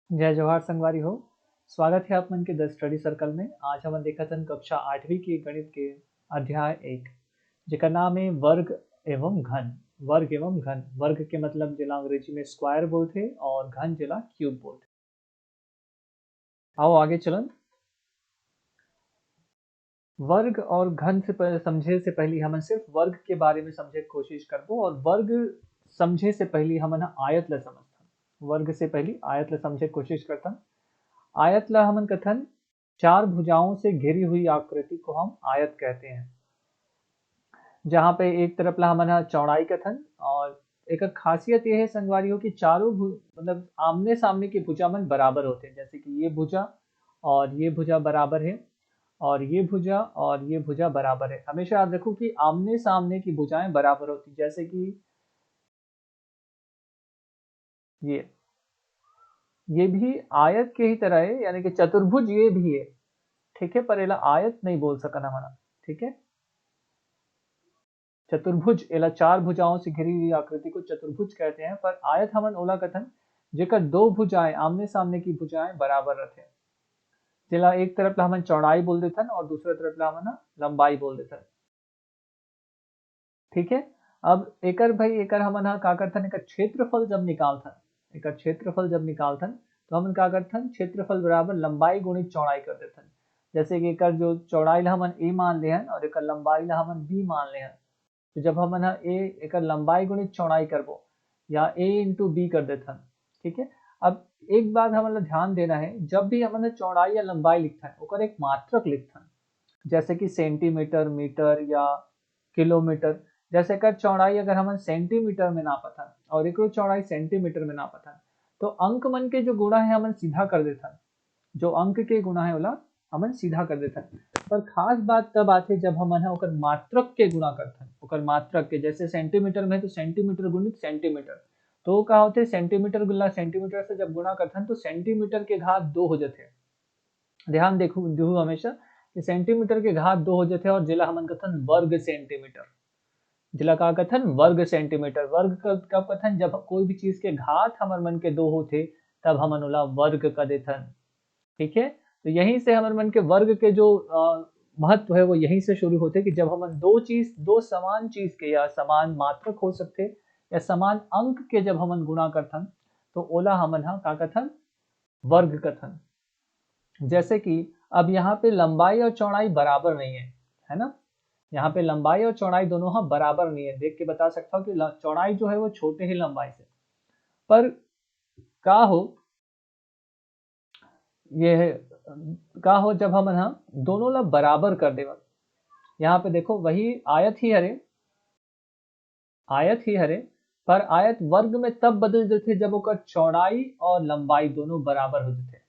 जय जवाहर संगवारी हो। स्वागत है आप मन के द स्टडी सर्कल में। आज हम देखा था कक्षा 8वीं की गणित के अध्याय 1 जेकर नाम है वर्ग एवं घन। वर्ग एवं घन, वर्ग के मतलब जिला अंग्रेजी में स्क्वायर बोलते और घन जिला क्यूब बोलते। आओ आगे चलन। वर्ग और घन से समझे से पहले हम सिर्फ वर्ग के बारे में समझे की कोशिश करबो और वर्ग समझे से पहले हम आयत ला समझता। वर्ग से पहले आयत ला समझे की कोशिश करता। आयत ला हमन कथन चार भुजाओं से घिरी हुई आकृति को हम आयत कहते हैं, जहाँ पे एक तरफ ला हमन चौड़ाई कथन और एक खासियत यह है संगवारियों की चारों मतलब आमने सामने की भुजा मन बराबर होते हैं। जैसे कि ये भुजा और ये भुजा बराबर है और ये भुजा और ये भुजा बराबर है। हमेशा याद रखो कि आमने सामने की भुजाएं बराबर होती, जैसे कि ये ये भी आयत के ही तरह है, यानी कि चतुर्भुज ये भी है। ठीक है, पर एला आयत नहीं बोल सकना हमारा। ठीक है, चतुर्भुज एला चार भुजाओं से घिरी हुई आकृति को चतुर्भुज कहते हैं, पर आयत हमन ओला कथन जेकर दो भुजाएं आमने सामने की भुजाएं बराबर रहते। जेला एक तरफ ला हमन चौड़ाई बोल देथन और दूसरे तरफ ला हमन लंबाई बोल देथन। ठीक है, अब एकर भाई एकर हमन का करथन एकर क्षेत्रफल जब निकालथन, एकर क्षेत्रफल जब निकालथन तो हमन का करथन क्षेत्रफल बराबर लंबाई गुणित चौड़ाई कर देथन। जैसे कि एकर जो चौड़ाई ला हमन a मान ले हन और एकर लंबाई ला हमन b मान ले हन, तो जब हमन ए एकर लंबाई गुणित चौड़ाई करबो या a इंटू बी कर देथन। ठीक है, अब एक बात हमन ध्यान देना है, जब भी हमन चौड़ाई या लंबाई लिखथन ओकर एक मात्रक लिखथन, जैसे कि सेंटीमीटर, मीटर या किलोमीटर। जैसे कर चौड़ाई अगर हम सेंटीमीटर में नापथन और एक चौड़ाई सेंटीमीटर में नापथन, तो अंक मन के जो गुणा है हमन सीधा कर देथन। जो अंक के गुणा है ओला हमन सीधा कर देथन। पर खास बात तब आथे जब हमन ओकर मात्रक के गुणा करथन। ओकर मात्रक के, जैसे सेंटीमीटर में तो सेंटीमीटर गुणित सेंटीमीटर, तो का होते सेंटीमीटर गुना सेंटीमीटर से जब गुणा करथन तो सेंटीमीटर के घात 2 हो जाते। ध्यान देखो देखो हमेशा कि सेंटीमीटर के घात 2 हो जाते और जिला हमन कथन वर्ग सेंटीमीटर। जिला का कथन वर्ग सेंटीमीटर। वर्ग कब कथन जब कोई भी चीज के घात हमर मन के 2 होते, तब हमन ओला वर्ग कर देथन। ठीक है, तो यहीं से हमर मन के वर्ग के जो महत्व है वो यहीं से शुरू होते कि जब हमन दो समान चीज के या समान मात्रक हो सकते या समान अंक के जब हमन गुणा करथन, तो ओला हमन का कथन वर्ग कथन। जैसे कि अब यहाँ पे लंबाई और चौड़ाई बराबर नहीं है ना। यहाँ पे लंबाई और चौड़ाई दोनों बराबर नहीं है। देख के बता सकता हूँ कि चौड़ाई जो है वो छोटे ही लंबाई से। पर का हो ये है, का हो जब हम दोनों ला बराबर कर देव। यहाँ पे देखो वही आयत ही हरे, पर आयत वर्ग में तब बदल जाते जब ओकर चौड़ाई और लंबाई दोनों बराबर हो जाते।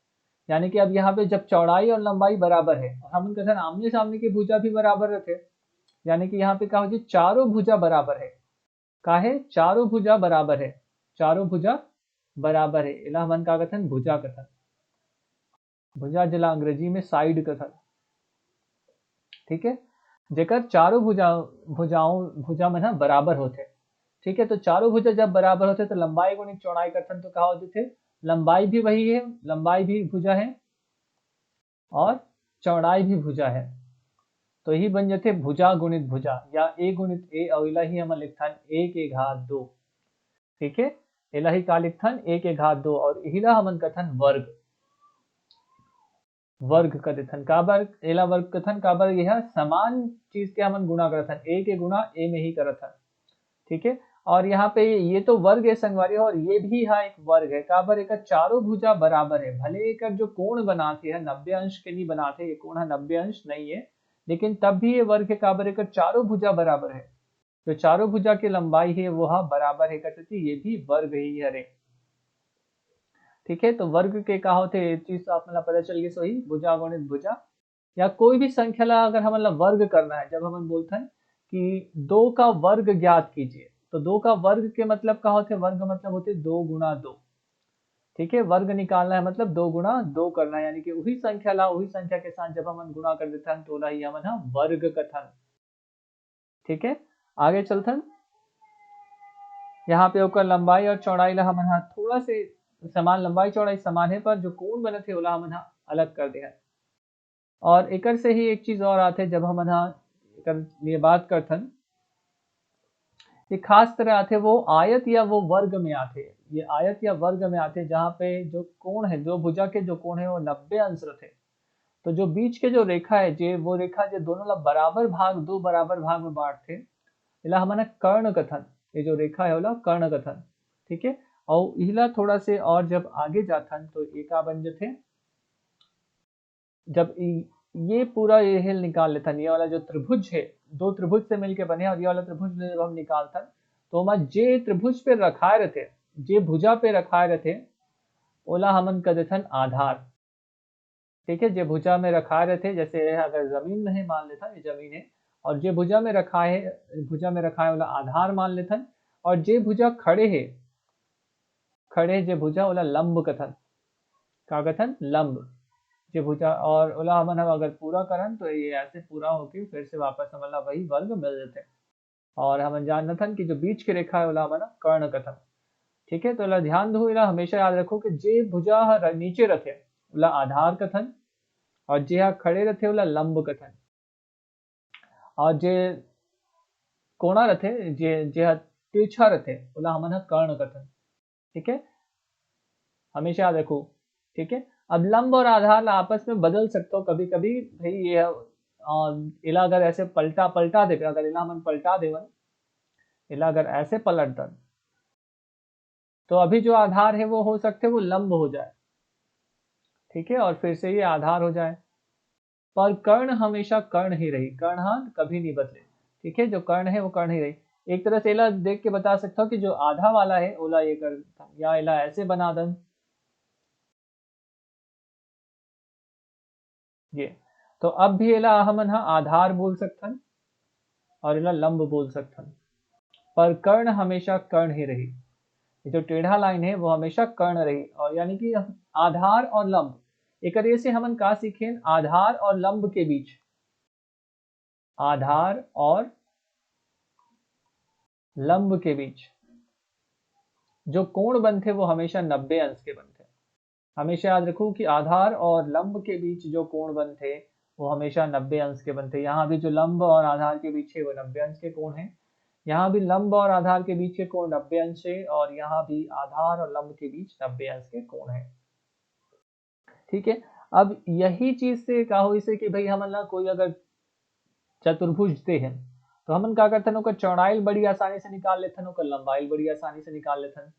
यानी कि अब यहाँ पे जब चौड़ाई और लंबाई बराबर है और हम कहते हैं आमने सामने की भुजा भी बराबर रहते, यानी कि यहाँ पे क्या हो चारों भुजा बराबर है। का है चारों भुजा बराबर है, चारों भुजा बराबर है। इला हमन का कथन भुजा कथन। भुजा जिला अंग्रेजी में साइड कथन। ठीक है, जेकर चारों भुजा में ना बराबर होते। ठीक है, तो चारों भुजा जब बराबर होते तो लंबाई गुणित चौड़ाई कथन तो कहा होते थे लंबाई भी वही है, लंबाई भी भुजा है और चौड़ाई भी भुजा है, तो यही बन जाते भुजा गुणित भुजा या ए गुणित ए और इला ही हम लिखथन ए के घात 2। ठीक है, इला ही का लिखथन ए के घात 2 और इला हमन कथन वर्ग। वर्ग कथन काबर एला वर्ग कथन काबर यह समान चीज के हमन गुणा करथन, ए के गुणा ए में ही करथन। ठीक है, और यहाँ पे ये तो वर्ग है संगवारी और ये भी यहाँ एक वर्ग है। काबर एक चारों भुजा बराबर है, भले एक जो कोण बनाते हैं 90 अंश के नहीं बनाते, ये कोण 90 अंश नहीं है, लेकिन तब भी ये वर्ग है। काबर एक चारों भुजा बराबर है, जो चारों भुजा की लंबाई है वो बराबर है करती, ये भी वर्ग ही हरे। ठीक है, तो वर्ग के का होते चीज तो आप मतलब पता चल गई सही भुजा गुणित भुजा। या कोई भी संख्या ला अगर हम वर्ग करना है, जब हम बोलते हैं कि 2 का वर्ग ज्ञात कीजिए, तो 2 का वर्ग के मतलब का होते वर्ग मतलब होते 2 गुणा 2। ठीक है, वर्ग निकालना है मतलब 2 गुणा 2 करना है, यानी कि वही संख्या ला वही संख्या के साथ जब हम गुणा कर देते हैं तो ही हम वर्ग कथन। ठीक है, आगे चलते हैं। यहाँ पे ओकर लंबाई और चौड़ाई ला हम थोड़ा से समान लंबाई चौड़ाई समान है पर जो कोण बने थे ओला हमन अलग कर दे। और एकर से ही एक चीज और आते जब हम एकर लिए बात करथन, ये खास तरह आते वो आयत या वो वर्ग में आते। ये आयत या वर्ग में आते जहाँ पे जो कोण है, जो भुजा के जो कोण है वो 90 अंश रहते। तो जो बीच के जो रेखा है जे वो रेखा जो दोनों ला बराबर भाग, दो बराबर भाग में बांटते, इला हमने कर्ण कथन। ये जो रेखा है वो कर्ण कथन, ठीक है। और इला थोड़ा से और जब आगे जाथन तो एक बन जाते, जब ये पूरा ये हिल निकाल लेता, ये वाला जो त्रिभुज है दो त्रिभुज से मिलके बने और ये वाला त्रिभुज जब हम निकालता तो हम जे त्रिभुज पे रखाए रहते, जे भुजा पे रखाए रहते ओला हमन कह देथन आधार, ठीक है। जे भुजा में रखाए रहते, जैसे अगर जमीन में है मान लेता ये जमीन है, और जे भुजा में रखा है, भुजा में रखा है वाला आधार मान लेथन। और जे भुजा खड़े है, खड़े जे भुजा ओला लंब कथन, का कथन लंब जे भुजा। और ओला हमन अगर पूरा करन तो ये ऐसे पूरा होके फिर से वापस हमला वही वर्ग मिल जाते। और हम जानना था कि जो बीच की रेखा है ओला हमन कर्ण कथन, ठीक है। तो ओला ध्यान दो, इला हमेशा याद रखो कि जे भुजा नीचे रथे ओला आधार कथन, और जे हा खड़े रथे ओला लंब कथन, और जे कोणा रथे, जे जे हा तिरछा रथे ओला हमन कर्ण कथन, ठीक है। हमेशा याद रखो, ठीक है। अब लंब और आधार आपस में बदल सकते हो कभी कभी भाई, ये इला अगर ऐसे पलटा पलटा दे, अगर इला मन पलटा देवन, इला अगर ऐसे पलट दन तो अभी जो आधार है वो हो सकते वो लंब हो जाए, ठीक है, और फिर से ये आधार हो जाए। पर कर्ण हमेशा कर्ण ही रही, कर्ण कभी नहीं बदले, ठीक है। जो कर्ण है वो कर्ण ही रही। एक तरह से इला देख के बता सकता हूँ कि जो आधा वाला है ओला ये कर, या इला ऐसे बना दन ये। तो अब भी इला हमन आधार बोल सकथन और इला लंब बोल सकथन, पर कर्ण हमेशा कर्ण ही रही। ये जो टेढ़ा लाइन है वो हमेशा कर्ण रही, और यानी कि आधार और लंब, एक से हमन का सीखे आधार और लंब के बीच, आधार और लंब के बीच जो कोण बनते वो हमेशा 90 अंश के बनते। हमेशा याद रखो कि आधार और लंब के बीच जो कोण बनते वो हमेशा 90 अंश के बनते। यहाँ भी जो लंब और आधार के बीच है वो 90 अंश के कोण है, यहाँ भी लंब और आधार के बीच के कोण 90 अंश है, और यहाँ भी आधार और लंब के बीच 90 अंश के कोण है, ठीक है। अब यही चीज से कहा हो इसे कि भाई हम कोई अगर चतुर्भुज दे हैं तो हमन का करथन ओकर चौड़ाई बड़ी आसानी से निकाल लेथन, ओकर लंबाई बड़ी आसानी से निकाल लेथन।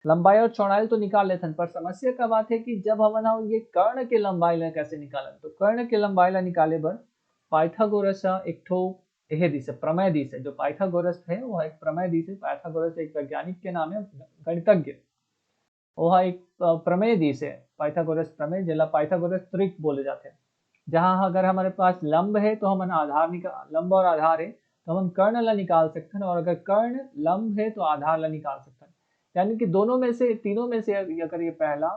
लंबाई और चौड़ाई तो निकाल लेथन, पर समस्या का बात है कि जब हमन ये कर्ण के लंबाई ला कैसे निकालन, तो कर्ण के लंबाई ला निकाले बर पाइथागोरस एक ठो एहे दिस है, प्रमेय दिस है। जो पाइथागोरस है वो एक प्रमेय दिस है। पाइथागोरस एक वैज्ञानिक के नाम है, गणितज्ञ, वो एक प्रमेय दिस है, पाइथागोरस प्रमेय, जिला पाइथागोरस त्रिक बोले जाते हैं। जहां अगर हमारे पास लंब है तो हम आधार निकाल, लंब और आधार है तो हम कर्ण ला निकाल सकते हैं, और अगर कर्ण लंब है तो आधार ला निकाल सकते हैं। यानी कि दोनों में से, तीनों में से अगर ये पहला,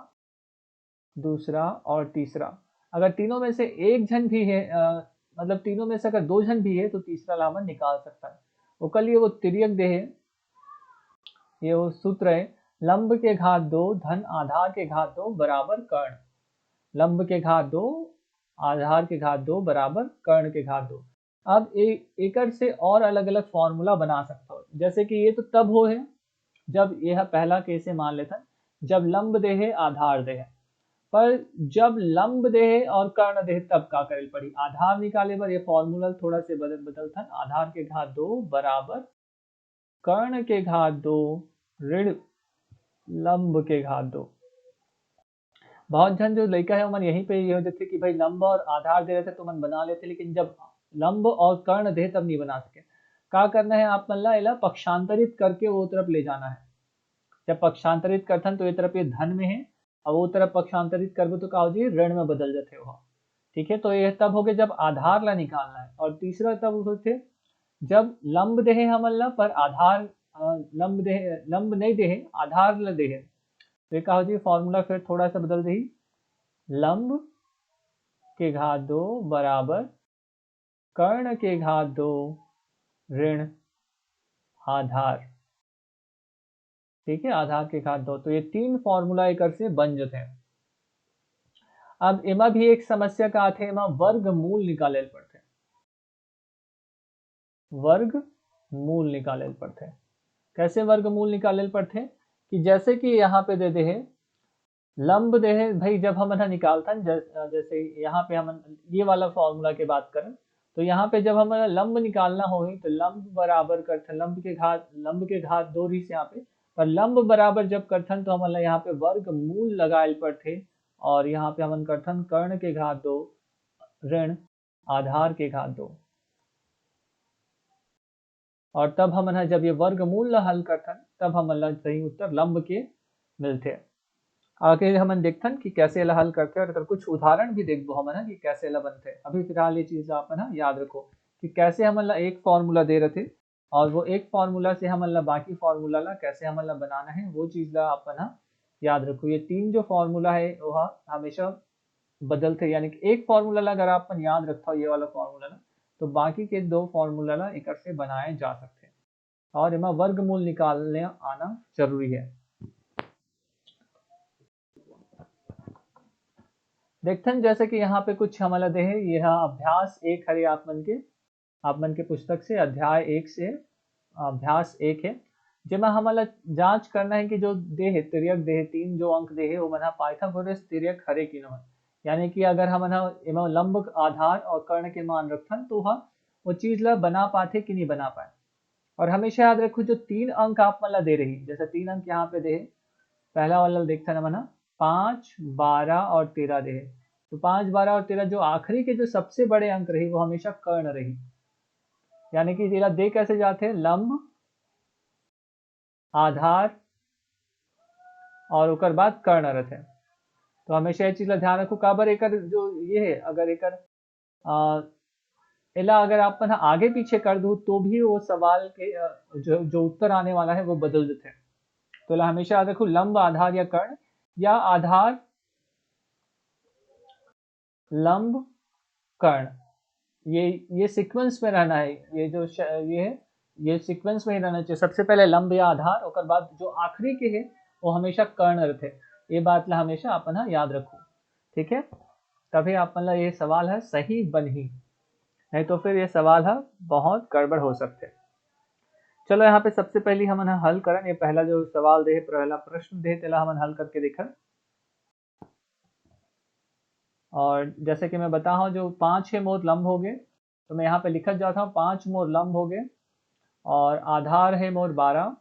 दूसरा और तीसरा, अगर तीनों में से एक जन भी है, मतलब तीनों में से अगर दो जन भी है तो तीसरा ला हम निकाल सकता है। वो कल ये वो तिर्यक दे है, ये वो सूत्र है, लंब के घात 2 धन आधार के घात 2 बराबर कर्ण। लंब के घात 2 आधार के घात 2 बराबर कर्ण के घात 2। अब एकड़ से और अलग अलग फॉर्मूला बना सकता हो, जैसे कि ये तो तब हो है जब यह पहला कैसे मान लेता जब लंब दे है आधार दे है, पर जब लंब दे है और कर्ण दे तब का करे पड़ी आधार निकाले पर ये फॉर्मूला थोड़ा से बदल था। आधार के घात 2 बराबर कर्ण के घात 2 ऋण लंब के घात 2। बहुत जन जो लड़का है मन यहीं पे ये हो जाते कि भाई लंब और आधार दे रहे थे तो मन बना लेते, लेकिन जब लंब और कर्ण दे तब नहीं बना सके। क्या करना है आप मन ला पक्षांतरित करके वो तरफ ले जाना है। जब पक्षांतरित करथन तो ये तरफ ये धन में है, और वो तरफ पक्षांतरित करबो तो का हो जी ऋण में बदल जाते हो, ठीक है। तो ये तब हो गए जब आधार ला निकालना है, और तीसरा तब होते जब लंब दे हमन ला पर आधार लंब दे, लंब नहीं दे आधार ला दे, तो कहा जी फॉर्मूला फिर थोड़ा सा बदल दी, लंब के घात 2 बराबर कर्ण के घात 2 ऋण आधार, ठीक है, आधार के घात 2। तो ये 3 फॉर्मूला एकर से बन जाते हैं। अब एमा भी एक समस्या का आथे, एमा वर्गमूल निकाले पड़ते, वर्गमूल निकाले पड़ते। कैसे वर्गमूल निकाले पड़ते कि जैसे कि यहाँ पे दे दे है लंब दे है भाई, जब हम ना निकालता जैसे यहाँ पे हम ये वाला फॉर्मूला की बात करें तो यहाँ पे जब हमारा लंब निकालना हो तो लंब बराबर करते लंब के घात 2 रही यहाँ पे, पर लंब बराबर जब करथन तो हमारा यहाँ पे वर्गमूल लगाए पड़ते, और यहाँ पे हम करथन कर्ण के घात 2 ऋण आधार के घात 2, और तब हम जब ये वर्गमूल हल करथन तब हम सही उत्तर लंब के मिलते। आगे हम देखथन कि कैसे ला हल करते हैं, और कुछ उदाहरण भी देखबो हम ना कि कैसे ला बनते। अभी फिलहाल ये चीज आप ना याद रखो कि कैसे हम एक फॉर्मूला दे रहे थे, और वो एक फॉर्मूला से हम बाकी फॉर्मूला ला कैसे हम बनाना है वो चीज ला आप याद रखो। ये 3 जो फॉर्मूला है वह हमेशा बदलते, यानी कि एक फॉर्मूला ला अगर आप याद रखता हो ये वाला फॉर्मूला ला, तो बाकी के 2 फॉर्मूला ला एक से बनाए जा सकते हैं, और इमा वर्गमूल निकालने आना जरूरी है। देखते जैसे कि यहाँ पे कुछ हमारा दे है, यह अभ्यास 1 हरे आप मन के पुस्तक से अध्याय 1 से अभ्यास 1 है, जिसमें हमारा जांच करना है कि जो दे है तिर्यक दे है 3 जो अंक दे है वो मना पाइथागोरस तिर्यक हरे किनो है। यानी कि अगर हम लंब आधार और कर्ण के मान रखन तो वो चीज ला बना पाते कि नहीं बना पाए। और हमेशा याद रखो जो 3 अंक आप मला दे रही, जैसे 3 अंक यहाँ पे दे है, पहला वाला देखता ना मना 5, 12 और 13 दे है। तो 5, 12 और 13 जो आखिरी के जो सबसे बड़े अंक रही वो हमेशा कर्ण रही, यानी कि तेरा दे कैसे जाते हैं लंब आधार और उकर बाद कर्ण रहते हैं। तो हमेशा ये चीज ला ध्यान रखो। काबर एकर जो ये है अगर एकर एला अगर आप आगे पीछे कर दू तो भी वो सवाल के जो उत्तर आने वाला है वो बदल देते हैं। तो हमेशा याद रखो लंब आधार या कर्ण, या आधार लंब कर्ण, ये सीक्वेंस में रहना है। ये जो ये है ये सीक्वेंस में ही रहना चाहिए। सबसे पहले लंब या आधार, और बाद जो आखिरी के है वो हमेशा कर्ण रहते। ये बात ला हमेशा अपन याद रखो, ठीक है। तभी अपन ला ये सवाल है सही बन ही, नहीं तो फिर ये सवाल है बहुत गड़बड़ हो सकते। चलो यहाँ पे सबसे पहले हम हल करन, ये पहला जो सवाल दे पहला प्रश्न दे तेला हम हल करके देखन। और जैसे कि मैं बता हूँ जो 5 है मोर लंब हो गए, तो मैं यहाँ पे लिखत जाता हूँ 5 मोर लंब हो गए, और आधार है मोर 12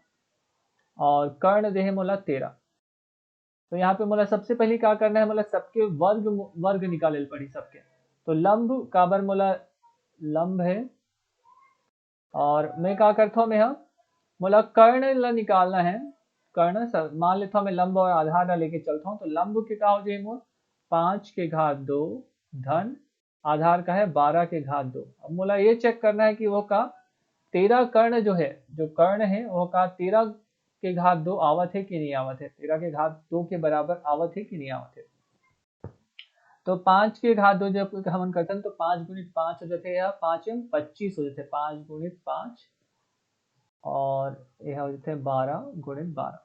और कर्ण दे है मोला 13। तो यहाँ पे मोला सबसे पहले क्या करना है, मतलब सबके वर्ग निकाले पड़ी सबके। तो लंब काबर मोला लंब है, और मैं क्या करता हूँ मैं मोला कर्ण ला निकालना है। कर्ण मान लेता हूँ मैं लंब और आधार ला लेके चलता हूँ। तो लंब के का हो जाए मोर 5 के घात 2 धन आधार का है 12 के घात 2। अब मोला ये चेक करना है कि वो का 13 कर्ण जो है, जो कर्ण है वो का 13 के घात 2 आवत है कि नहीं आवत है, 13 के घात 2 के बराबर आवत है कि नहीं आवत है। तो 5 के घात 2 जब हम करते हैं तो 5 गुणित 5 हो जाते हैं, 5 एम 25 हो जाते हैं, 5 गुणित 5 और यह हो जाते हैं 12 गुणित 12।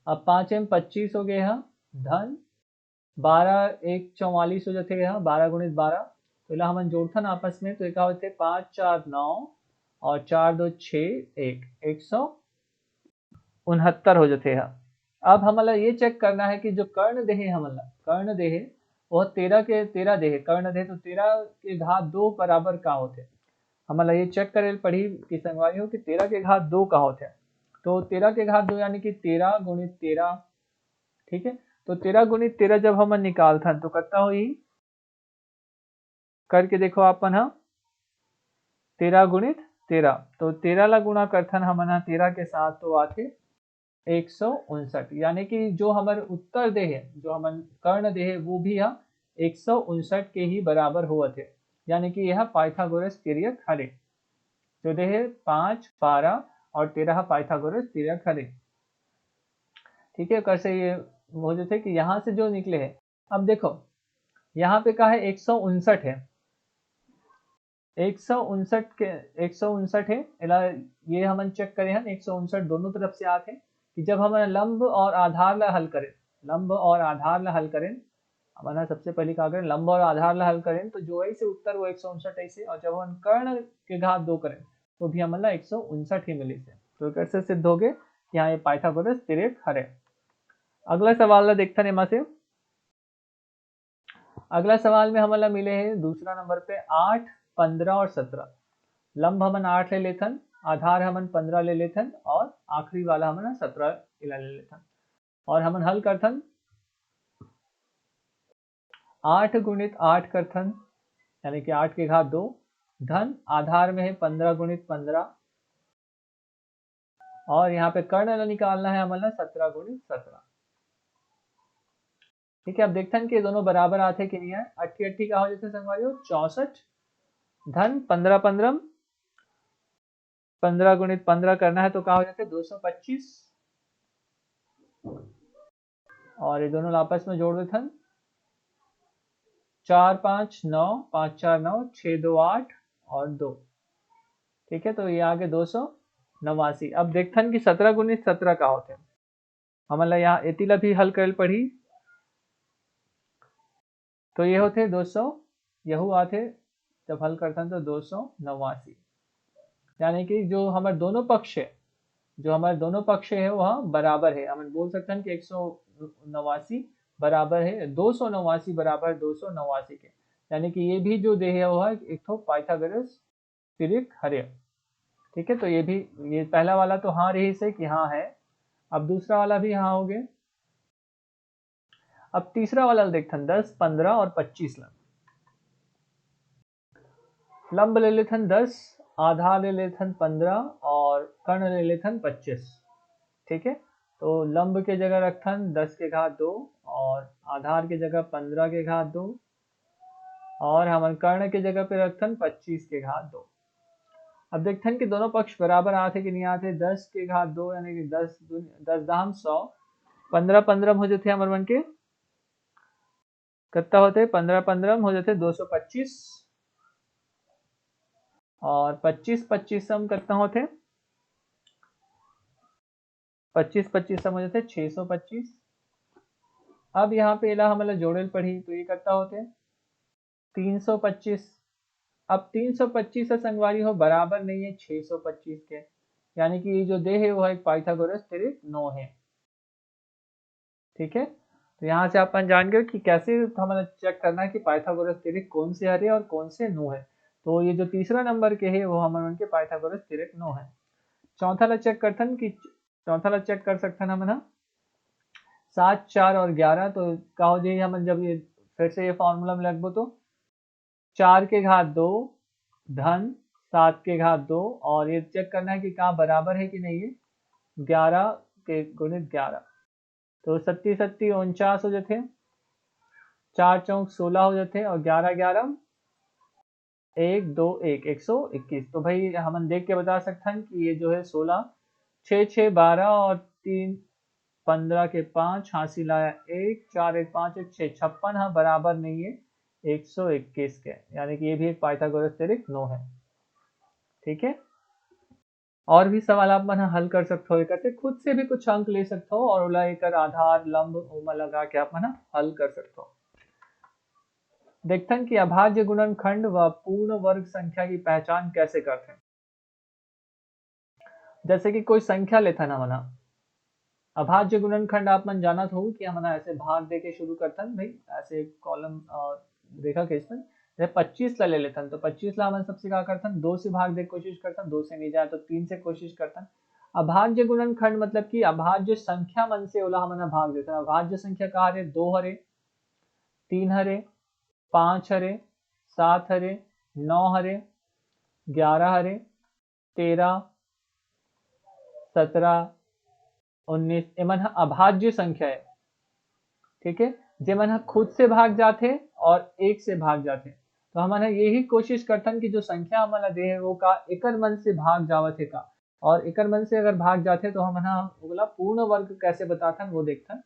अब 5 एम 25 हो गए हैं धन 12 एक 44 हो जाते हैं 12 गुणित 12। तो हम जोड़थन आपस में, तो एक होते 5 4 9 और 4 2 6 1 169 हो जाते हैं। अब हमारा ये चेक करना है कि जो कर्ण देहे हमारा कर्ण देहे वह 13 के 13 देहे कर्ण देहे, तो 13 के घात 2 बराबर का होते। हमारा ये चेक करे पढ़ी कि संगवारी हो कि 13 के घात 2 का होते हैं। तो 13 के घात 2 यानी कि 13 गुणित 13, ठीक है। तो 13 गुणित 13 जब हम निकालता तो करता हो ही करके देखो अपन 13 गुणित 13, तो 13 ला गुणा करथन हम 13 के साथ तो आते 159, यानी कि जो हमारे उत्तर दे है जो हम कर्ण दे है वो भी 159 के ही बराबर हुआ थे, यानी कि यह पाइथागोरस तिर्यक हरे। जो दे है 5 12 और 13 पाइथागोरस तिर्यक हरे, ठीक है। कैसे ये हो जाते कि यहाँ से जो निकले हैं। अब देखो यहाँ पे का है 159 है, 159 के 159 है। ये हम चेक करें हैं 159 दोनों तरफ से आते हैं, कि जब हम लंब और आधार ला हल करें, लंब और आधार ला हल करें, हमारा सबसे पहले क्या करें, लंब और आधार ला हल करें तो जो ऐसे उत्तर वो 159 ऐसे, और जब हम कर्ण के घात 2 करें तो भी हमारा 159 ही मिली से। तो कैसे सिद्ध हो गए कि हाँ ये पाइथागोरस तिरेक हरे। अगला सवाल ला देखते हैं से। अगला सवाल में हमारा मिले हैं दूसरा नंबर पे 8, 15 और 17। लंब हमन 8 ले लेथन, आधार हमन 15 ले लेथन और आखिरी वाला हमन 17 ले लेथन, और हमन हल करथन 8 गुणित 8 करथन, यानी कि 8 के घात 2 धन आधार में है 15 गुणित 15, और यहाँ पे कर्ण निकालना है हमारा 17 गुणित 17। ठीक है, अब देखते हैं कि दोनों बराबर आते कि नहीं है। 80 80 का हो जाते संगवारी 64 धन 15 15, 15 गुणित 15 करना है तो क्या हो जाते 225, और ये दोनों आपस में जोड़ देते हैं 4 5 9, 5 4 9, 6 2 8 और 2। ठीक है, तो ये आगे 289। अब देखते हैं कि 17 गुणित 17 का होते हैं। हमारा यहाँ एतिला भी हल कर पढ़ी, तो ये होते 200, यहू आते जब हल करते हैं तो 289, यानी कि जो हमारे दोनों पक्ष है, जो हमारे दोनों पक्ष है वह बराबर है। हम बोल सकते हैं कि 189 बराबर है 289 बराबर 289 के, यानी कि ये भी जो देह है वह एक तो पाइथागोरस तिर्यक हरे। ठीक है, तो ये भी, ये पहला वाला तो हाँ रही से कि हाँ है। अब दूसरा वाला भी हाँ हो गए। अब तीसरा वाला देखते हैं 10, 15 और 25 लंब ले लेथन 10, आधार ले लेथन 15 और कर्ण ले लेथन 25। ठीक है, तो लंब के जगह रखथन 10 के घात 2 और आधार के जगह 15 के घात 2, और हम कर्ण के जगह पे रखथन 25 के घात 2। अब देखथन कि दोनों पक्ष बराबर आते कि नहीं आते। 10 के घात 2 यानी कि 10 10 दाम 100, 15 15 हो जाते हमारे मन के कितना होते 15 15 हो जाते 225, और 25 25 हम कितना होते 25 25 हो जाते 625। अब यहाँ पे इला हमारा जोड़ेल पढ़ी तो ये कितना होते 325। अब 325 से संगवारी हो बराबर नहीं है 625 के, यानी कि ये जो देह है वह एक पाइथागोरस तिर्यक नो है। ठीक है, तो यहाँ से अपन जान गए कि कैसे हमें चेक करना है कि पाइथागोरस तिर्यक कौन से हरे और कौन से नो है। तो ये जो तीसरा नंबर के है वो हमारे उनके पाइथागोरस तिर्यक नो है। चौथा ला चेक करथन कि चौथा ला चेक कर सकते हम ना 7 4 और 11, तो का हो जाए हम जब ये फिर से ये फॉर्मूला में लगभग तो 4 के घात 2 धन 7 के घात 2, और ये चेक करना है कि कहाँ बराबर है कि नहीं है 11 के गुणित 11, तो 37 37 49 हो जाते, 4 चौक 16 हो जाते, और 11 11 1 2 1 121। तो भाई हम देख के बता सकते हैं कि ये जो है 16 6 6 12 और 3 15 के 5 हासिल आया 1 4 1 5 1 6 56, हाँ बराबर नहीं है 121 के, यानी कि ये भी एक पाइथागोरस तिर्यक नो है। ठीक है, और भी सवाल आप मन हल कर सकते हो, करते खुद से भी कुछ अंक ले सकते हो, और लेकर आधार लंब उमा लगा के आप मन हल कर सकते हो। देखते हैं कि अभाज्य गुणनखंड व पूर्ण वर्ग संख्या की पहचान कैसे करते हैं। जैसे कि कोई संख्या लेता ना मना, अभाज्य गुणनखंड आप मन जाना हो कि हम ऐसे भाग दे के शुरू करते हैं भाई, ऐसे कॉलम रेखा खींचते जैसे 25 ला ले लेते हैं, तो 25 ला हम सबसे क्या करते हैं 2 से भाग दे की कोशिश करते हैं, 2 से नहीं जाए तो 3 से कोशिश करते हैं। अभाज्य गुणनखंड मतलब कि अभाज्य संख्या मन से ओला हमन भाग देता है। अभाज्य संख्या कहा हरे 2 हरे, 3 हरे, 5 हरे, 7 हरे, 9 हरे, 11 हरे, 13, 17, 19 एमन अभाज्य संख्या है। ठीक है, जेमन खुद से भाग जाते और एक से भाग जाते, तो हमारा यही कोशिश करतन कि जो संख्या हमारा दे है वो का एकर मन से भाग जावत है का, और एकर मन से अगर भाग जाते तो हमारा बोला पूर्ण वर्ग कैसे बताथन वो देखथन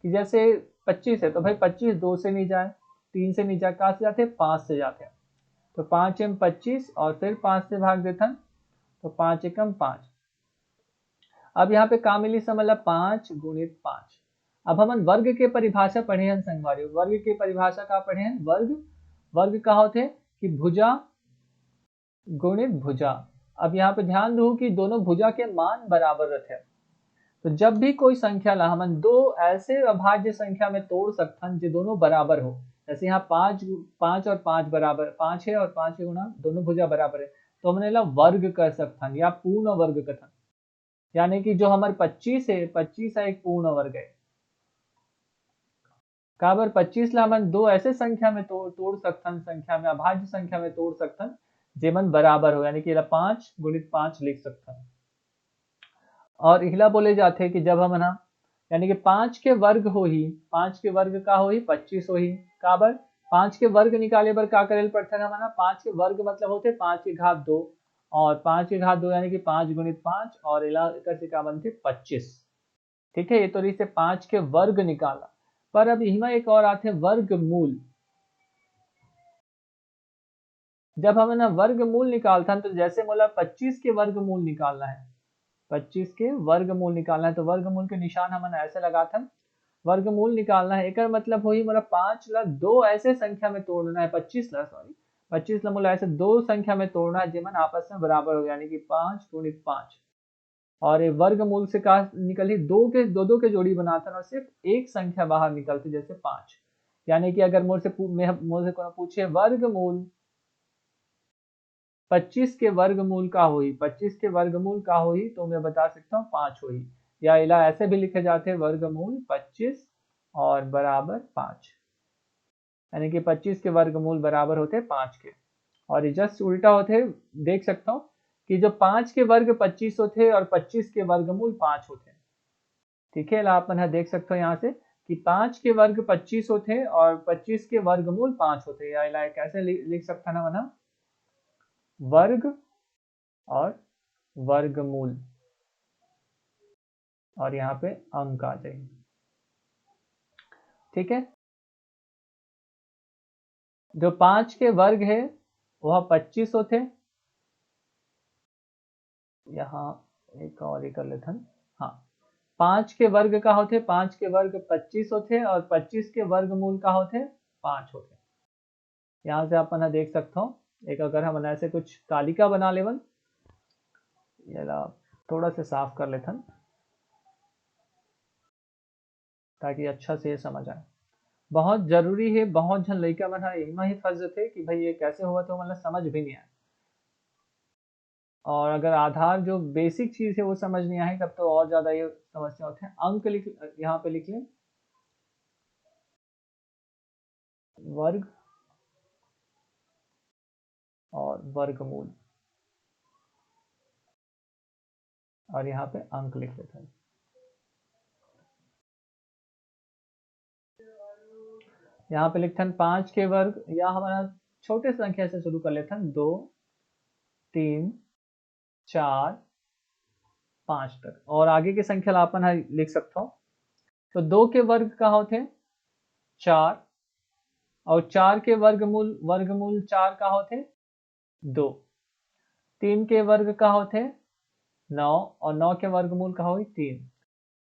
कि जैसे 25 है तो भाई 25 2 से नहीं जाए, 3 से नहीं जाए, कहाँ से जाते 5 से जाते हैं, तो 5 एम 25 और फिर 5 से भाग देथन, तो 5 एकम 5। अब यहाँ पे का मिली समझ 5 गुणित 5। अब हम वर्ग के परिभाषा पढ़े हैं संगवारी, वर्ग के परिभाषा का पढ़े हैं, वर्ग का होते कि भुजा गुणित भुजा। अब यहाँ पे ध्यान दो कि दोनों भुजा के मान बराबर रहते हैं, तो जब भी कोई संख्या ला हम दो ऐसे अभाज्य संख्या में तोड़ सकथन जो दोनों बराबर हो। जैसे यहाँ 5 और 5 बराबर 5 है और 5 के गुणा दोनों भुजा बराबर है, तो हमने ला वर्ग कर सकथन या पूर्ण वर्ग कथन, यानी कि जो हमारे 25 है, 25 है एक पूर्ण वर्ग है। काबर 25 ला हम दो ऐसे संख्या में तोड़ सकथन, संख्या में अभाज्य संख्या में तोड़ सकथन जेमन बराबर हो, यानी कि 5 गुणित 5 लिख सकथन। और इहला बोले जाते कि जब हम ना यानी कि 5 के वर्ग हो ही, 5 के वर्ग का हो ही 25 हो ही। काबर 5 के वर्ग निकाले बर का करेल पड़ता है हमारा, 5 के वर्ग मतलब होते 5 की घात 2 और 5 की घात 2 यानी कि 5 गुणित 5 और इला से का बनते 25। ठीक है, ये तो से 5 के वर्ग निकाला। पर अब यही में एक और आते वर्गमूल। जब हमें ना वर्गमूल निकालता है तो जैसे बोला 25 के वर्गमूल निकालना है, 25 के वर्गमूल निकालना है, तो वर्गमूल के निशान हम ऐसे लगाते हैं, वर्गमूल निकालना है एक मतलब हो ही मतलब 5 ला दो ऐसे संख्या में तोड़ना है, 25 ला मतलब ऐसे दो संख्या में तोड़ना है जिमन आपस में बराबर हो, यानी कि 5 गुणित 5। और ये वर्गमूल से का निकली दो के जोड़ी बनाता है और सिर्फ एक संख्या बाहर निकलती, जैसे 5। यानी कि अगर मुझसे कोई पूछे वर्गमूल 25 के वर्गमूल का हुई, 25 के वर्गमूल का हुई, तो मैं बता सकता हूँ 5 हुई। या इला ऐसे भी लिखे जाते हैं वर्गमूल 25 और बराबर 5, यानी कि 25 के वर्गमूल बराबर होते 5 के। और ये जस्ट उल्टा होते, देख सकता हूँ कि जो 5 के वर्ग 25 होते और 25 के वर्गमूल 5 होते। ठीक है, अपन देख सकते हो यहाँ से कि 5 के वर्ग 25 होते और 25 के वर्गमूल 5 होते। या इला कैसे लिख सकता ना मना, वर्ग और वर्गमूल और यहाँ पे अंक आ जाएंगे। ठीक है, जो 5 के वर्ग है वह 25 होते। यहाँ एक और ही कर लेते हैं। हाँ, 5 के वर्ग का होते, 5 के वर्ग 25 होते और 25 के वर्गमूल का होते 5 होते। यहाँ से अपन देख सकता हूँ, एक अगर हम ऐसे कुछ तालिका बना लेवन, थोड़ा से साफ कर लेते हैं ताकि अच्छा से समझ आए। बहुत जरूरी है, बहुत जन लड़का मन यही फंस थे कि भाई ये कैसे हुआ, तो मतलब समझ भी नहीं आया। और अगर आधार जो बेसिक चीज है वो समझ नहीं आए तब तो और ज्यादा ये समस्या होते हैं। अंक लिख, यहाँ पे लिख लें वर्ग और वर्गमूल और यहाँ पे अंक लिख लेते हैं। यहाँ पे लिखते हैं 5 के वर्ग, या हमारा छोटे संख्या से शुरू कर लेते हैं 2 3 4 5 तक, और आगे की संख्या अपन लिख सकता हूँ। तो 2 के वर्ग का होते 4 और 4 के वर्गमूल 4 का होते 2। 3 के वर्ग का होते 9 और 9 के वर्गमूल का हो 3।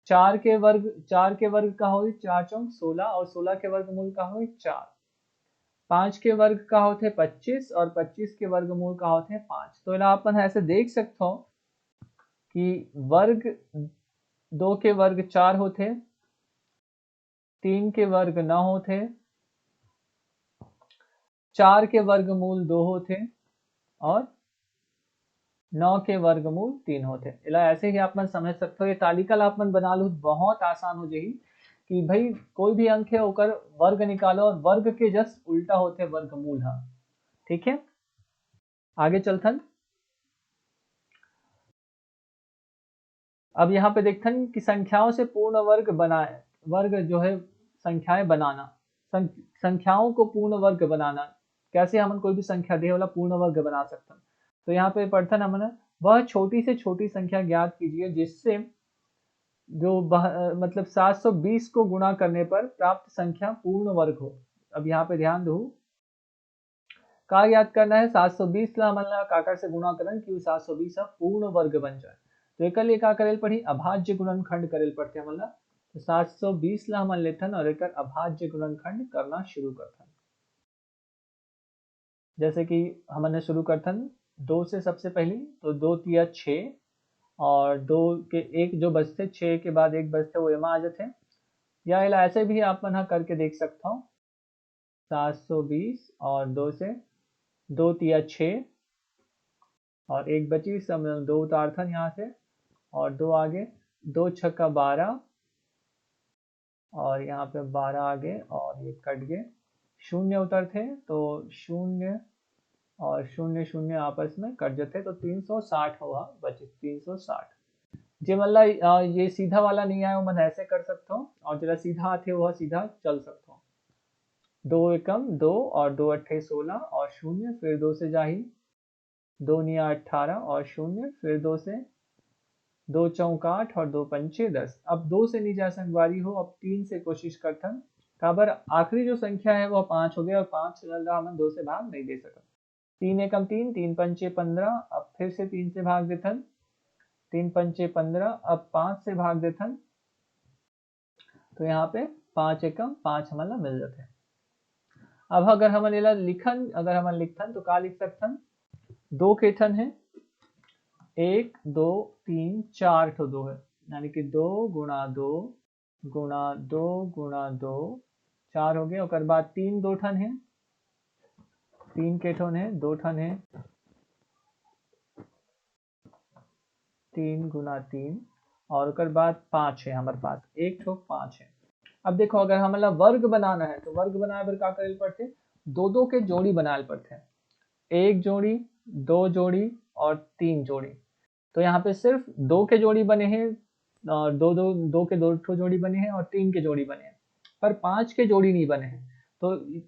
4 के वर्ग का हो 4 चौक 16 और 16 के वर्गमूल का हो 4। 5 के वर्ग का होते 25 और 25 के वर्गमूल का होते 5। तो इला अपन ऐसे देख सकते हो कि वर्ग 2 के वर्ग 4 होते, 3 के वर्ग 9 होते, 4 के वर्गमूल 2 होते और 9 के वर्गमूल 3 होते। इला ऐसे ही आप समझ सकते हो। ये तालिका अपन बना लो बहुत आसान हो जाएगी कि भाई कोई भी अंक है होकर वर्ग निकालो और वर्ग के जस्ट उल्टा होते वर्गमूल। हाँ, ठीक है, आगे चलथन। अब यहाँ पे देखथन कि संख्याओं से पूर्ण वर्ग बनाए, वर्ग जो है संख्याएं बनाना, संख्याओं को पूर्ण वर्ग बनाना, कैसे हम कोई भी संख्या दे वाला पूर्ण वर्ग बना सकते। तो यहाँ पे पढ़थन हमने वह छोटी से छोटी संख्या ज्ञात कीजिए जिससे जो मतलब 720 को गुणा करने पर प्राप्त संख्या पूर्ण वर्ग हो। अब यहाँ पे ध्यान दो, का याद करना है 720 ला मतलब काकर से गुणा करन कि 720 पूर्ण वर्ग बन जाए। तो एक लिए का करेल पढ़ी अभाज्य गुणनखंड करेल पढ़ते हमला। तो 720 ला हमन लेथन और एक अभाज्य गुणनखंड करना शुरू करथन। जैसे कि हमने शुरू करथन 2 से सबसे पहले, तो 2 तिया 6 और 2 के एक जो बचते 6 के बाद एक बचते वो एमा आ जाते। या ऐसे भी आप मन करके देख सकता हूँ 720 और 2 से 2 तिया 6 और एक बची, सब 2 उतारथन यहाँ से और 2 आगे, 2 छक्का 12 और यहाँ पे 12 आगे और ये कट गए, शून्य उतरते तो 0 और 0 0 आपस में कट जाते तो 360 हुआ बचे 360। जे मतलब ये सीधा वाला नहीं आया वो मैं ऐसे कर सकता हूँ और जरा सीधा आते वह सीधा चल सकता हूँ। 2 एकम 2 और 2 अट्ठे 16 और 0 फिर 2 से जाही, 2 निया 18 और 0 फिर 2 से, 2 चौक 8 और 2 पंचे 10। अब 2 से नहीं जा संगवारी हो, अब 3 से कोशिश करथन। काबर आखिरी जो संख्या है वो 5 हो गया और 5 चल रहा हम 2 से भाग नहीं दे सकते। 3 एकम 3, 3 पंचे 15, अब फिर से 3 से भाग देथन, 3 पंचे 15, अब 5 से भाग देथन, तो यहाँ पे 5 एकम 5 हमारा मिल जाते हैं। अब अगर हम लिखन अगर हम लिखथन तो का लिख सकथन, 2 के ठन है, 1 2 3 4 ठो 2 है, यानी कि 2 गुणा 2 गुणा 2 गुणा 2 4 हो गए। और बाद 3 2 ठन है, 3 के ठन है, 2 ठन है, 3 गुणा 3 और बाद 5 है हमारे पास, एक ठो 5 है। अब देखो अगर हमारा वर्ग बनाना है तो वर्ग बनाए पर क्या करे पड़ते, 2 2 के जोड़ी बनाए पड़ते हैं, 1 जोड़ी, 2 जोड़ी और 3 जोड़ी। तो यहाँ पे सिर्फ 2 के जोड़ी बने हैं और 2 के 2 ठो जोड़ी बने हैं और 3 के जोड़ी बने हैं, पर 5 के जोड़ी नहीं बने हैं।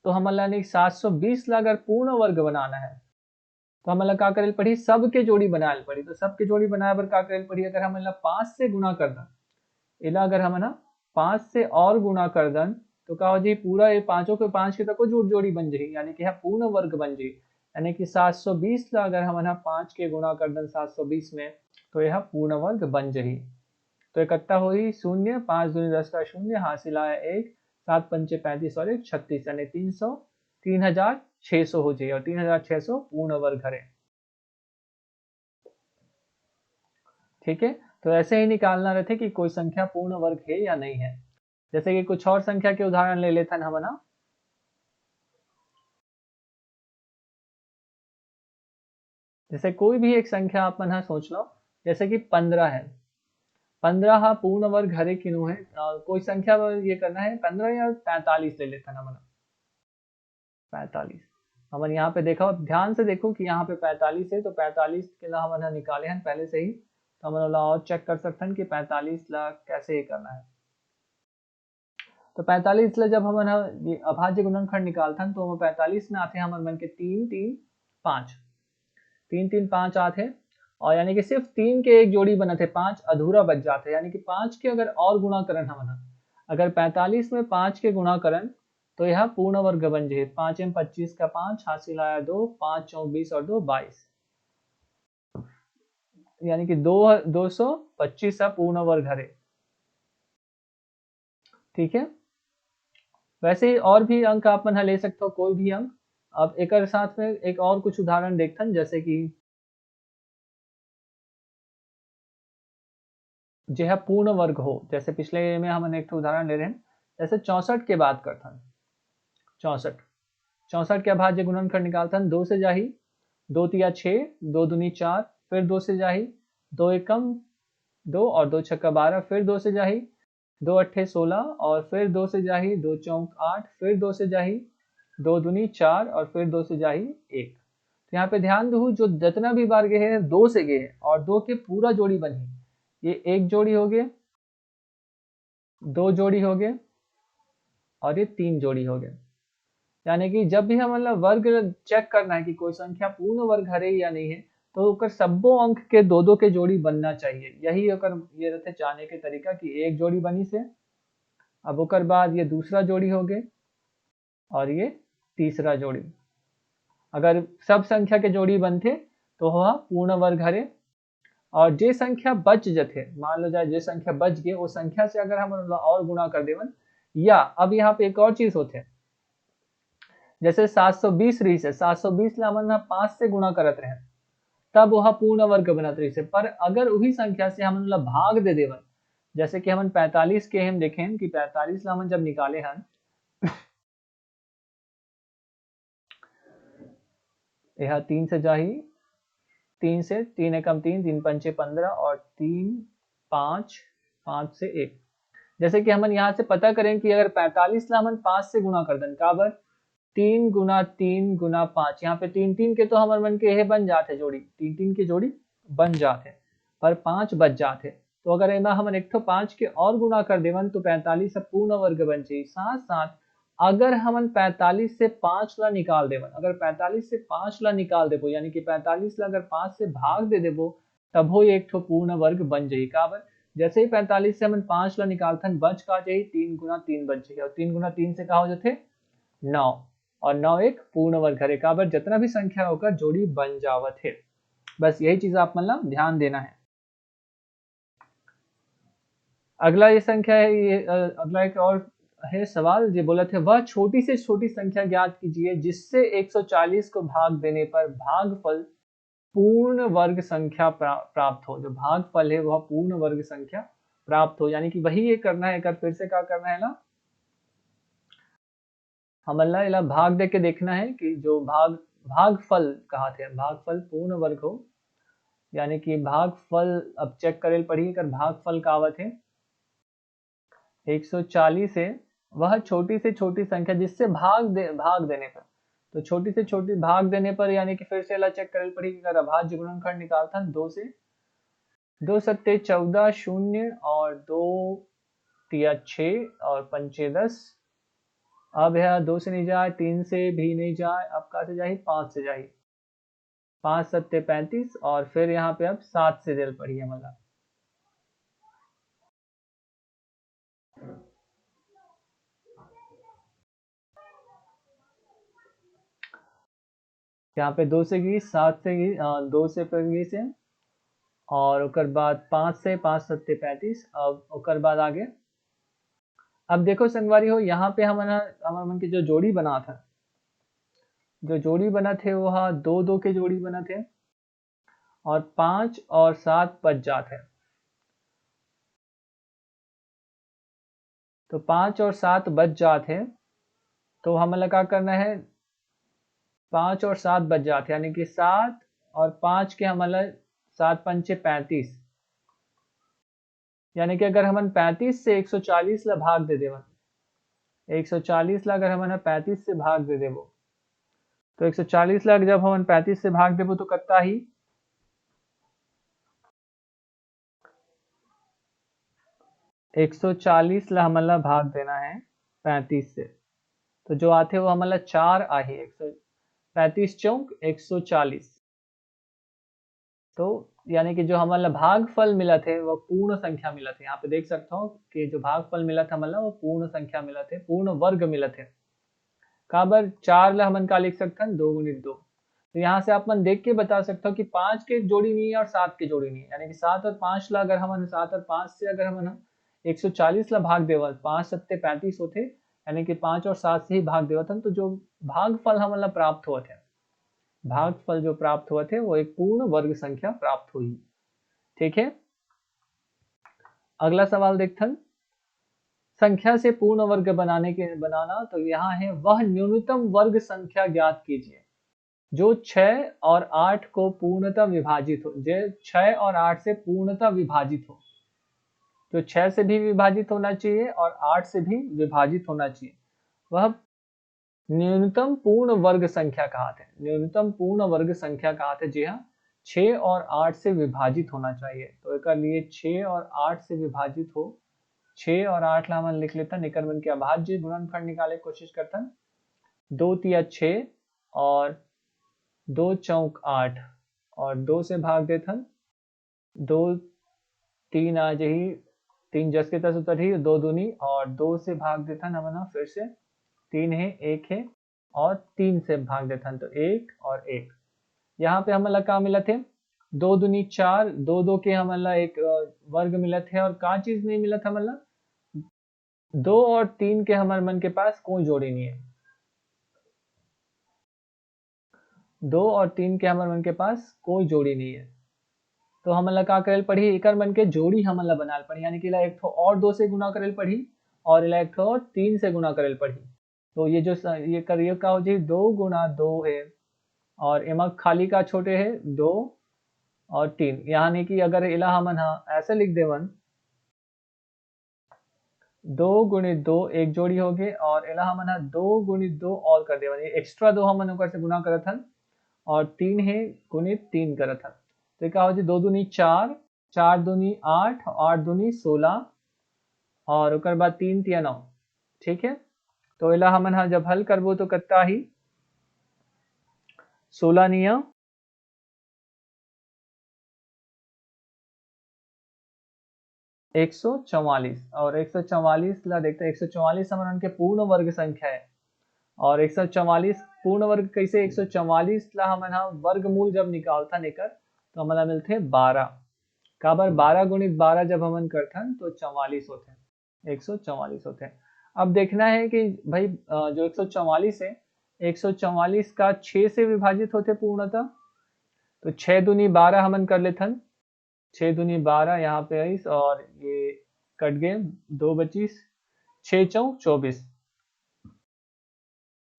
तो हमारा 720 ला अगर पूर्ण वर्ग बनाना है तो हमारा का करे पड़ी, सब के जोड़ी बनाए पड़ी। तो सब के जोड़ी बनाए पर का करे पड़ी, अगर हमारा 5 से गुणा कर दन, इला अगर हम ना 5 से और गुणा कर दन तो का हो जी, पूरा ये पांचों के 5 के तक जोड़ी बन जाए, यानी कि पूर्ण वर्ग बन जाए। यानी कि 720 ला अगर हम 5 के गुणा कर दन 720 में तो यह पूर्ण वर्ग बन जाए। तो इकट्ठा हो ही 0, 5 दूनी 10 का 0, हासिल आया 1, 7 पंचे 35 और 1 36, यानी 300 3600 हो जाए और 3600 पूर्ण वर्ग है। ठीक है, तो ऐसे ही निकालना रहते कि कोई संख्या पूर्ण वर्ग है या नहीं है। जैसे कि कुछ और संख्या के उदाहरण ले लेते हैं हम ना, जैसे कोई भी एक संख्या आप मन सोच लो, जैसे कि 15 है, 15 हा पूर्ण वर्ग हरे किनु है, कोई संख्या ये करना है 15 या 45 ले लेते हैं हम 45। हमन यहाँ पे देखो, ध्यान से देखो कि यहाँ पे 45 है, तो 45 के ला हमन निकाले हैं पहले से ही, तो हमन और चेक कर सकते हैं कि 45 ला कैसे करना है। तो 45 ला जब हमन अभाज्य गुणनखंड निकालते हैं तो 45 में आते हैं हमन मन के 3 3 5, 3 3 5 आते, और यानी कि सिर्फ 3 के एक जोड़ी बना थे, 5 अधूरा बच जाते, यानी कि 5 के अगर और गुणा करन हमन, अगर 45 में 5 के गुणा करन तो यह पूर्ण वर्ग बन जाए। 5 में 25 का 5, हासिल आया 2, 5 चौक 20 और 2 22, यानी कि 225 पूर्ण वर्ग हरे। ठीक है, वैसे ही और भी अंक आप मन ले सकते हो, कोई भी अंक। अब एक साथ में एक और कुछ उदाहरण देखते हैं, जैसे कि जो है पूर्ण वर्ग हो, जैसे पिछले में हम एक उदाहरण ले रहे हैं, जैसे 64 के बात करते हैं। 64 के अभाज्य गुणनखंड निकालते हैं, 2 से जाही, 2 तिया 6, 2 दूनी 4, फिर 2 से जाही, 2 एकम 2 और 2 छक्का 12, फिर 2 से जाही, 2 अट्ठे 16 और फिर 2 से जाही, 2 चौक 8, फिर 2 से जाही, 2 दूनी 4 और फिर 2 से जाही 1। तो यहाँ पे ध्यान दो, जो जितना भी बार गए हैं 2 से गए हैं और 2 के पूरा जोड़ी बनी, ये एक जोड़ी हो गए, 2 जोड़ी हो गए और ये 3 जोड़ी हो गए। यानी कि जब भी हम मतलब वर्ग चेक करना है कि कोई संख्या पूर्ण वर्ग हरे या नहीं है, तो ओकर सब्बो अंक के 2 2 के जोड़ी बनना चाहिए। यही ओकर ये रहते जाने के तरीका कि एक जोड़ी बनी से, अब ओकर बाद ये दूसरा जोड़ी हो गए और ये तीसरा जोड़ी। अगर सब संख्या के जोड़ी बनते तो वह पूर्ण वर्ग हरे, और जे संख्या बच जथे, मान लो जाए जे संख्या बच गए वो संख्या से अगर हम और गुणा कर देवन, या अब यहाँ पे एक और चीज होते हैं, जैसे 720 रही से 720 ला हमन 5 से गुणा करत रहे तब वह पूर्ण वर्ग बनत रही से, पर अगर वही संख्या से हम भाग दे देवन, जैसे कि हम 45 के हम देखें कि 45 ला हमन जब निकाले हन, यह 3 से जाही, 3 से 3 एकम 3, 3 पंचे 15 और 3 5 5 से 1, जैसे कि हम यहाँ से पता करें कि अगर 45 ला हम 5 से गुणा कर दें काबर 3 गुना 3 गुना 5, यहाँ पे 3 3 के तो हमारे मन के बन जाते जोड़ी, 3 3 की जोड़ी बन जाते, पर 5 बच जाते, तो अगर इमा हम एक तो 5 के और गुणा कर देवन तो 45 से पूर्ण वर्ग बन जाए। साथ साथ अगर हम 45 से 5 ला निकाल देवन, अगर 45 से 5 ला निकाल देबो यानी कि 45 ला अगर 5 से भाग दे देबो तब हो एक तो पूर्ण वर्ग बन जाए। काबर जैसे ही 45 से हम 5 ला निकालथन बच का जाए 3 गुना 3 बच जाए, और 3 गुना 3 से का हो जाते 9, और 9 एक पूर्ण वर्ग है, काबर जितना भी संख्या होकर जोड़ी बन जावत है। बस यही चीज आप मतलब ध्यान देना है। अगला ये संख्या है, ये अगला एक और है सवाल जो बोला थे, वह छोटी से छोटी संख्या ज्ञात कीजिए जिससे 140 को भाग देने पर भागफल पूर्ण वर्ग संख्या प्राप्त हो। जो भागफल है वह पूर्ण वर्ग संख्या प्राप्त हो, यानी कि वही ये करना है, फिर से क्या करना है ना, हमला इला भाग दे के देखना है कि जो भागफल कहा थे, भागफल पूर्ण वर्ग हो, यानी कि भागफल अब चेक करेल पढ़ी कर भागफल का आवत है 140 है, वह छोटी से छोटी संख्या जिससे भाग देने पर, तो छोटी से छोटी भाग देने पर यानी कि फिर से ला चेक करेल पढ़ी कर अभाज्य गुणनखंड निकालता 2 से 2 सत्ते 14 शून्य और 2 तिया 6 और पंचे 10, अब यह 2 से नहीं जाए, 3 से भी नहीं जाए, अब कहा से जाए 5 से जाए, 5 सत्ते 35 और फिर यहाँ पे अब 7 से दिल पड़ी है मतलब, यहाँ पे 2 से गई, 7 से गई, 2 से फिर गई से, और उकर बाद 5 से 5 सत्ते 35, अब उकर बाद आगे। अब देखो संगवारी हो यहाँ पे हमारा मन की जो जोड़ी बना था, जो जोड़ी बना थे वह 2 2 के जोड़ी बना थे, और 5 और 7 बच जाते, तो 5 और 7 बच जाते, तो हमें क्या करना है, 5 और 7 बच जाते यानी कि 7 और 5 के हमारे 7 पंचे 35, यानी कि अगर हम 35 से 140 ला भाग दे देवन, 140 ला अगर हम 35 से भाग दे देवो, तो 140 ला जब हम 35 से भाग देवो तो कत्ता ही 140 ला हमला भाग देना है 35 से, तो जो आते वो हमारा 4 आहे, 135 चौक 140, तो यानी कि जो हमारा भागफल मिला थे वो पूर्ण संख्या मिला थे, यहाँ पे देख सकता हूँ कि जो भागफल मिला था मतलब वो पूर्ण संख्या मिला थे, पूर्ण वर्ग मिला थे, काबर 4 ला हमन का लिख सकते हैं 2 गुणित 2, तो यहाँ से आप मन देख के बता सकते हो कि 5 के जोड़ी नहीं है और 7 के जोड़ी नहीं है, यानी कि 7 और 5 ला अगर हम 7 और 5 से अगर हम 140 ला भाग देवल, 5 सत्ते 35 होते, यानी कि 5 और 7 से ही भाग देवतन, तो जो भागफल हमला प्राप्त हुआ थे, भागफल जो प्राप्त हुआ थे वो एक पूर्ण वर्ग संख्या प्राप्त हुई। ठीक है, अगला सवाल देखथन, संख्या से पूर्ण वर्ग बनाना, तो यहाँ है वह न्यूनतम वर्ग संख्या ज्ञात कीजिए जो 6 और 8 को पूर्णतः विभाजित हो, जो 6 और 8 से पूर्णतः विभाजित हो, जो 6 से भी विभाजित होना चाहिए और 8 से भी विभाजित होना चाहिए, वह न्यूनतम पूर्ण वर्ग संख्या कहा थे, न्यूनतम पूर्ण वर्ग संख्या कहा थे, जी हाँ 6 और 8 से विभाजित होना चाहिए, तो एक लिए 6 और 8 से विभाजित हो, 6 और 8 ला हम लिख लेता, निकर मन के अभाज्य गुणनखंड निकाले कोशिश करता, 2 तिया 6 और 2 चौक 8 और 2 से भाग देथन, 2 3 आ जही, 3 जस के तस उतर ही, 2 दूनी और 2 से भाग देथन हमन फिर से, 3 है 1 है और 3 से भाग देथन, तो 1 और 1, यहाँ पे हमें क्या मिला थे दो दूनी चार, दो दो के हमला एक वर्ग मिलत है, और का चीज नहीं मिलत हमला, दो और तीन के हमारे मन के पास कोई जोड़ी नहीं है। दो और तीन के हमारे मन के पास कोई जोड़ी नहीं है, तो हमला का करेल पढ़ी, एक मन के जोड़ी हमला बनाल पढ़ी, यानी कि एक ठो और दो से गुना करेल पढ़ी, और इला एक ठो और तीन से गुना करेल पढ़ी। तो ये जो ये करिए का हो जी, दो गुना दो है, और एमा खाली का छोटे है दो और तीन, यानी कि अगर इला हमन ऐसे लिख देवन, दो गुणित दो एक जोड़ी हो गए, और इला हमन दो गुणित दो और कर देवन, ये एक्स्ट्रा दो हमन ऊपर से गुना करत हन, और तीन है गुणित तीन करत हन। तो क्या हो जी, दो दूनी चार, चार दूनी आठ, आठ दूनी 16, और ओकर बाद तीन तिया 9। ठीक है, तो इला हमन जब हल करबो तो कत्ता ही 16 निया 144, और 144 ला देखते 144 हमन उनके पूर्ण वर्ग संख्या है, और 144 पूर्ण वर्ग कैसे, 144 ला हमन वर्गमूल जब निकालता नेकर तो हमला मिलते 12, काबर 12 गुणित 12 जब हमन करथन तो 44 होते हैं, 144 होते हैं। अब देखना है कि भाई जो 144 है, 144 का 6 से विभाजित होते पूर्णतः, तो 6 दूनी 12 हमन कर लेथन, 6 दूनी 12 यहाँ पे आई, और ये कट गए, दो बचीस, 6 चौ 24।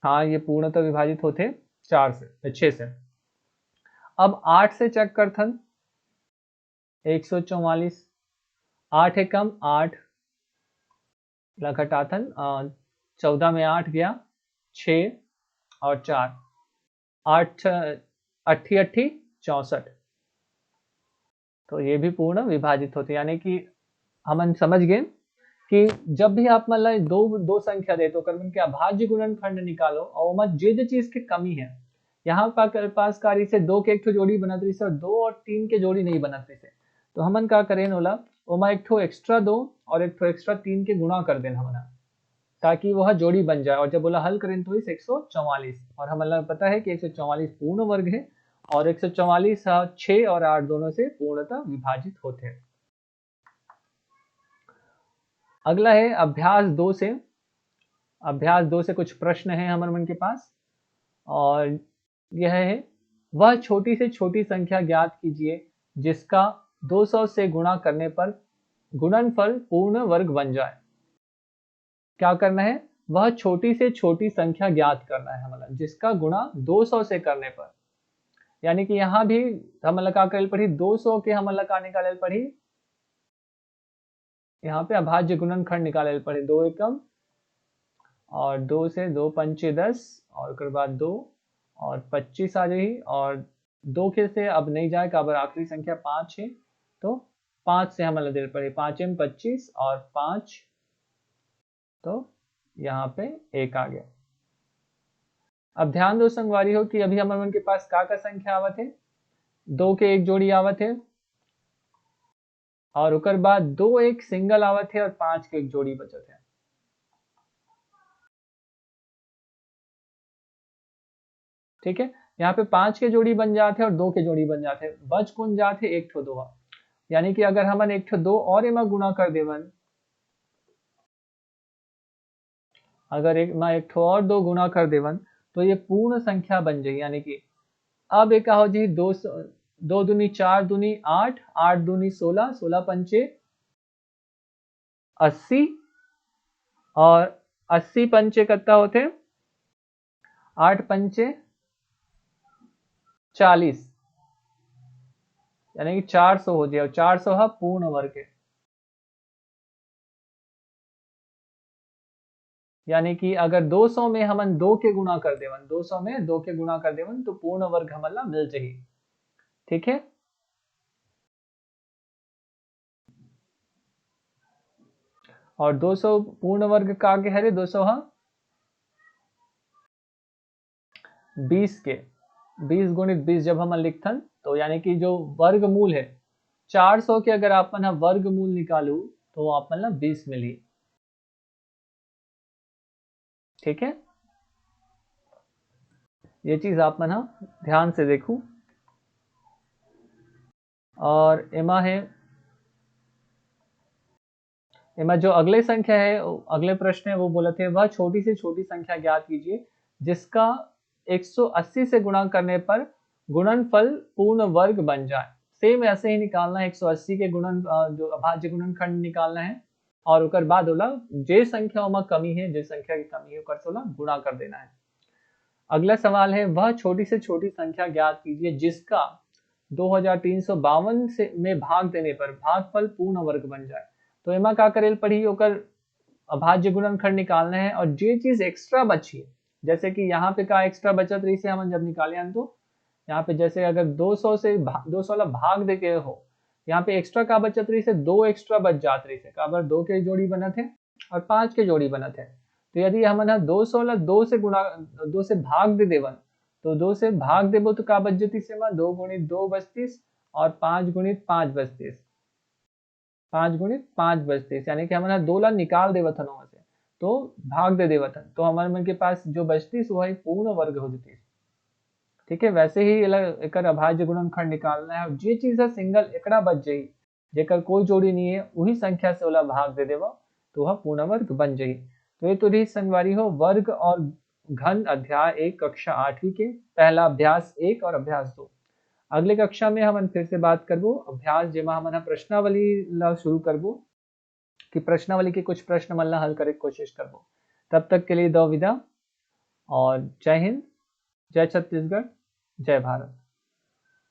हाँ, ये पूर्णतः विभाजित होते 4 से 6 से। अब 8 से चेक करथन, 144, 8 है कम 8 घटाथन, 14 में 8 गया 6 और 4, 8 अट्ठी अट्ठी 64, तो ये भी पूर्ण विभाजित होते, यानी कि हम समझ गए कि जब भी आप मतलब दो संख्या दे तो कर्मन के अभाज्य गुणनखंड निकालो, और मत जे चीज की कमी है, यहाँ पास कार्य से दो के एक ठो जोड़ी बनत रही से, और दो और तीन के जोड़ी नहीं बनत रही से, तो हमन का करें ओला, ओमा एक ठो एक्स्ट्रा दो और एक ठो एक्स्ट्रा तीन के गुणा कर देना हमन, ताकि वह जोड़ी बन जाए, और जब बोला हल करें तो इस 144, और हमें पता है कि 144 पूर्ण वर्ग है, और 144 6 और 8 दोनों से पूर्णतः विभाजित होते हैं। अगला है अभ्यास 2 से। अभ्यास 2 से कुछ प्रश्न है हमारे मन के पास, और यह है, वह छोटी से छोटी संख्या ज्ञात कीजिए जिसका 200 से गुणा करने पर गुणनफल पूर्ण वर्ग बन जाए। क्या करना है, वह छोटी से छोटी संख्या ज्ञात करना है हमारा, जिसका गुणा 200 से करने पर, यानी कि यहाँ भी हम लगा कर पढ़ी 200 के हम लगा निकाले पढ़ी, यहाँ पे अभाज्य गुणनखंड निकाले पढ़ी, दो एकम और दो से दो पंचे 10, और उसके बाद दो और 25 आ जाएगी, और दो के से अब नहीं जाए, काबर आखिरी संख्या 5 है, तो 5 से हम दे पड़े, 5 में 25 और 5, तो यहाँ पे 1 आ गया। अब ध्यान दो संगवारी हो कि अभी हमारे मन के पास का संख्या आवत है, दो के एक जोड़ी आवत है, और उकर बाद दो एक सिंगल आवत है, और 5 के एक जोड़ी बचत है। ठीक है, यहाँ पे 5 के जोड़ी बन जाते हैं और 2 के जोड़ी बन जाते हैं, बच कौन जाते एक ठो दो, यानी कि अगर हमन एक ठो दो और एमा गुणा कर देवन, अगर एक ठो और दो गुणा कर देवन तो ये पूर्ण संख्या बन जाएगी, यानी कि अब एक हो जी दो दूनी चार दूनी आठ, आठ दूनी 16, 16 पंचे 80, और 80 पंचे कितना होते, 8 पंचे 40, यानी कि 400 हो जाए, और 400 है पूर्ण वर्ग है, यानी कि अगर 200 में हमन दो के गुणा कर देवन, 200 में दो के गुणा कर देवन तो पूर्ण वर्ग हमला मिल जाए। ठीक है, और 200 पूर्ण वर्ग का आगे है 200 हाँ 20 के, 20 गुणित 20 जब हम लिखथन तो यानी कि जो वर्गमूल है 400 के, अगर आप वर्गमूल निकालू तो आप 20 मिली। ठीक है, ये चीज आप ध्यान से देखू। और एमा जो अगले संख्या है, अगले प्रश्न है वो बोला थे, वह छोटी से छोटी संख्या ज्ञात कीजिए जिसका 180 से गुणा करने पर गुणनफल पूर्ण वर्ग बन जाए। सेम ऐसे ही निकालना है, 180 के गुणन जो अभाज्य गुणनखंड निकालना है और उकर बाद होला जे संख्या में कमी है, जे संख्या की कमी है उकर से गुणा कर देना है। अगला सवाल है, वह छोटी से छोटी संख्या ज्ञात कीजिए जिसका 2352 से में भाग देने पर भागफल पूर्ण वर्ग बन जाए। तो एमा का करेल पड़ी, ओकर अभाज्य गुणनखंड निकालना है और जे चीज एक्स्ट्रा बची है, जैसे कि यहाँ पे का एक्स्ट्रा बचत रही से हम जब निकाले हैं, तो यहाँ पे जैसे अगर 200 से 200 वाला भाग दे के हो, यहाँ पे एक्स्ट्रा का बचत रही से 2 एक्स्ट्रा बच जात रही से, काबर 2 के जोड़ी बना थे और 5 के जोड़ी बना थे। तो यदि हम 200 वाला 2 से गुणा 2 से भाग दे देवन, तो 2 से भाग देबो तो का बच जती से 2 गुणित 2 32 और 5 गुणित 5 32, 5 गुणित 5 32, यानी कि हमारा 2 ला निकाल देवत वहां से, तो भाग दे देवत, तो हमारे मन के पास जो बचती वो है पूर्ण वर्ग हो जाती। ठीक है, वैसे ही एक अभाज्य गुणनखंड निकालना है और जे चीज है सिंगल एकड़ा बच जाई, जेकर कोई जोड़ी नहीं है, वही संख्या से वाला भाग दे देवा तो वह पूर्ण वर्ग बन जाई। तो ये तो रही संगवारी हो वर्ग और घन अध्याय 1 कक्षा 8वीं के पहला अभ्यास 1 और अभ्यास 2। अगले कक्षा में हम फिर से बात करबो अभ्यास जेमा हम प्रश्नावली ला शुरू करबो, कि प्रश्नावली के कुछ प्रश्न मन ला हल करे की कोशिश करबो। तब तक के लिए दो विदा और जय हिंद, जय छत्तीसगढ़, जय भारत।